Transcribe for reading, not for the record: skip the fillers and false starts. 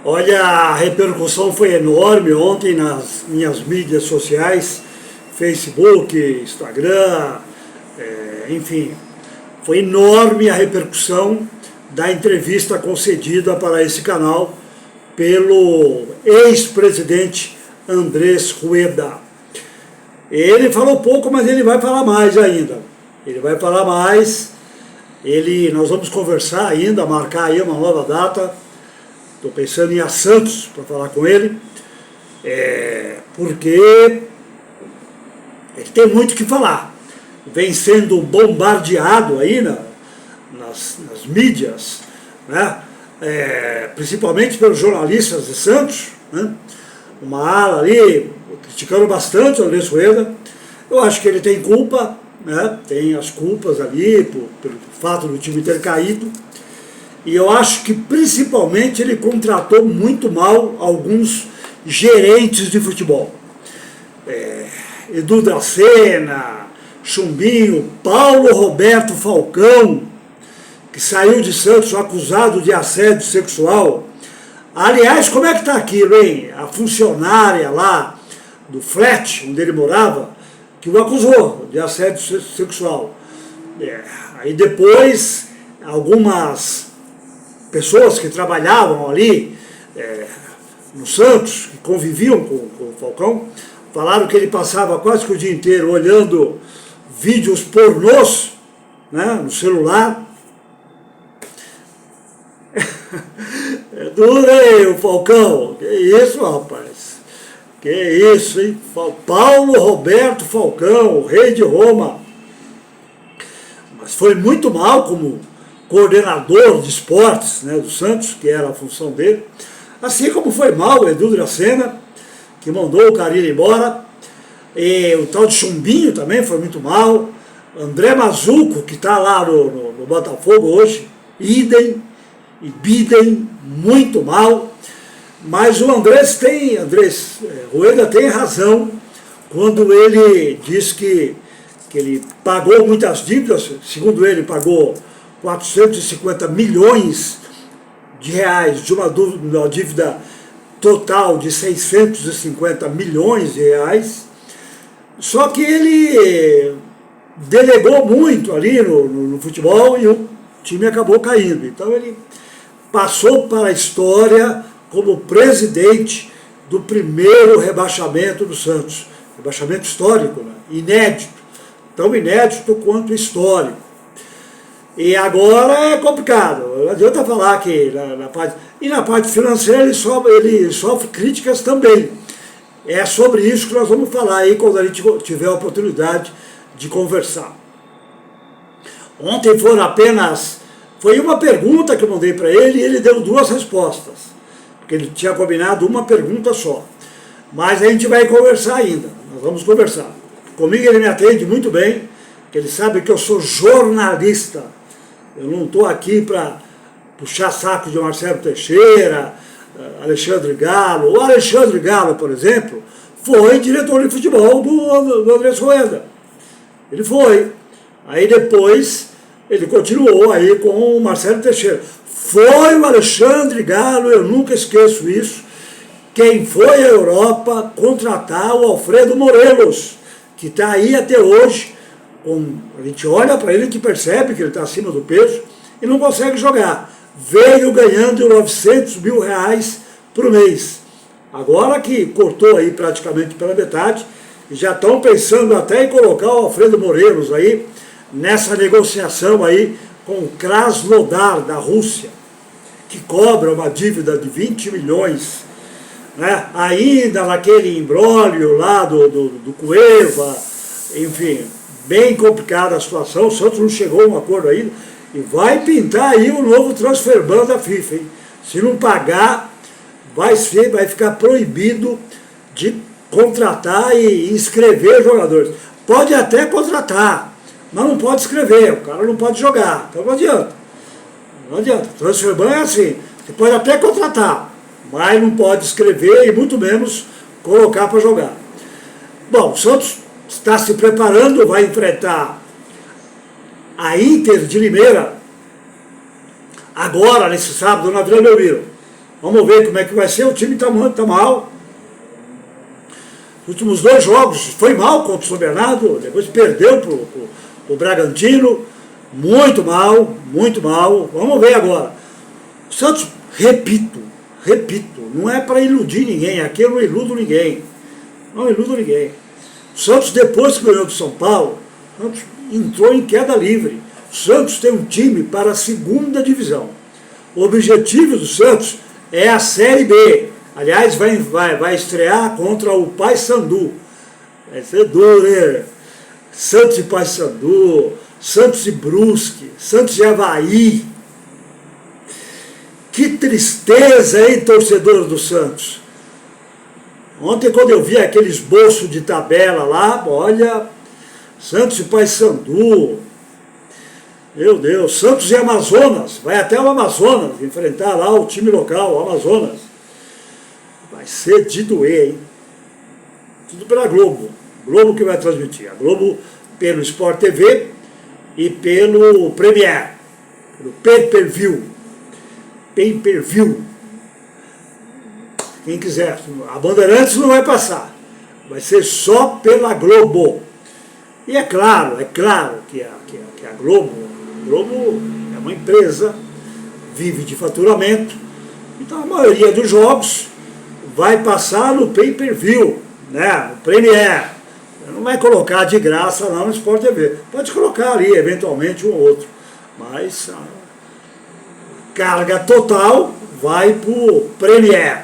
Olha, a repercussão foi enorme ontem nas minhas mídias sociais, Facebook, Instagram, enfim. Foi enorme a repercussão da entrevista concedida para esse canal pelo ex-presidente Andrés Rueda. Ele falou pouco, mas ele vai falar mais ainda. Ele vai falar mais, nós vamos conversar ainda, marcar aí uma nova data. Estou pensando em ir a Santos para falar com ele, porque ele tem muito o que falar. Vem sendo bombardeado aí nas mídias, né? Principalmente pelos jornalistas de Santos, né? Uma ala ali criticando bastante o Andrés Rueda. Eu acho que ele tem culpa, né? Tem as culpas ali pelo fato do time ter caído. E eu acho que principalmente ele contratou muito mal alguns gerentes de futebol. Edu Dracena, Chumbinho, Paulo Roberto Falcão, que saiu de Santos acusado de assédio sexual. Aliás, como é que está aquilo, hein? A funcionária lá do flat onde ele morava, que o acusou de assédio sexual. Aí depois, algumas pessoas que trabalhavam ali no Santos, que conviviam com o Falcão, falaram que ele passava quase que o dia inteiro olhando vídeos pornôs, né, no celular. É duro, hein, o Falcão? Que isso, rapaz? Que isso, hein? Paulo Roberto Falcão, o rei de Roma. Mas foi muito mal como coordenador de esportes, né, do Santos, que era a função dele. Assim como foi mal o Edu Dracena, que mandou o Carille embora. E o tal de Chumbinho também foi muito mal. André Mazuco, que está lá no Botafogo hoje, idem e bidem, muito mal. Mas o Andrés Rueda tem razão quando ele diz que ele pagou muitas dívidas. Segundo ele, pagou 450 milhões de reais de uma dívida total de 650 milhões de reais. Só que ele delegou muito ali no futebol e o time acabou caindo. Então ele passou para a história como presidente do primeiro rebaixamento do Santos. Rebaixamento histórico, né? Inédito. Tão inédito quanto histórico. E agora é complicado. Não adianta falar que na parte financeira ele sofre críticas também. É sobre isso que nós vamos falar aí quando a gente tiver a oportunidade de conversar. Ontem foi uma pergunta que eu mandei para ele e ele deu duas respostas. Porque ele tinha combinado uma pergunta só. Mas a gente vai conversar ainda. Nós vamos conversar. Comigo ele me atende muito bem, porque ele sabe que eu sou jornalista. Eu não estou aqui para puxar saco de Marcelo Teixeira, Alexandre Galo. O Alexandre Galo, por exemplo, foi diretor de futebol do Andrés Rueda. Ele foi. Aí depois ele continuou aí com o Marcelo Teixeira. Foi o Alexandre Galo, eu nunca esqueço isso, quem foi à Europa contratar o Alfredo Morelos, que está aí até hoje. A gente olha para ele e percebe que ele está acima do peso e não consegue jogar. Veio ganhando 900 mil reais por mês. Agora que cortou aí praticamente pela metade, já estão pensando até em colocar o Alfredo Morelos aí nessa negociação aí com o Krasnodar da Rússia, que cobra uma dívida de 20 milhões, né? Ainda naquele imbróglio lá do Cueva, enfim, bem complicada a situação. O Santos não chegou a um acordo ainda e vai pintar aí o novo transfer ban da FIFA, hein? Se não pagar, vai ficar proibido de contratar e inscrever jogadores. Pode até contratar, mas não pode escrever, o cara não pode jogar, então não adianta. Não adianta. Transfer ban é assim, você pode até contratar, mas não pode escrever e muito menos colocar para jogar. Bom, o Santos está se preparando, vai enfrentar a Inter de Limeira agora, nesse sábado, na Vila Belmiro. Vamos ver como é que vai ser. O time está mal. Os últimos 2 jogos foi mal contra o São Bernardo, depois perdeu para o Bragantino. Muito mal, muito mal. Vamos ver agora. O Santos, repito, não é para iludir ninguém. Aqui eu não iludo ninguém. Não iludo ninguém. O Santos, depois que ganhou do São Paulo, o Santos entrou em queda livre. O Santos tem um time para a 2ª divisão. O objetivo do Santos é a Série B. Aliás, vai estrear contra o Paysandu. Vai ser duro, né? Santos e Paysandu, Santos e Brusque, Santos e Avaí. Que tristeza, hein, torcedor do Santos? Ontem, quando eu vi aquele esboço de tabela lá, olha, Santos e Paysandu, meu Deus, Santos e Amazonas, vai até o Amazonas enfrentar lá o time local, o Amazonas. Vai ser de doer, hein? Tudo pela Globo. Globo que vai transmitir. A Globo pelo Sport TV e pelo Premier. Pelo pay-per-view. Pay-per-view. Quem quiser. A Bandeirantes não vai passar. Vai ser só pela Globo. E é claro que a Globo é uma empresa, vive de faturamento. Então a maioria dos jogos vai passar no pay-per-view, né? No Premier. Não vai colocar de graça lá no Sport TV. Pode colocar ali, eventualmente, um ou outro. Mas a carga total vai para o Premier.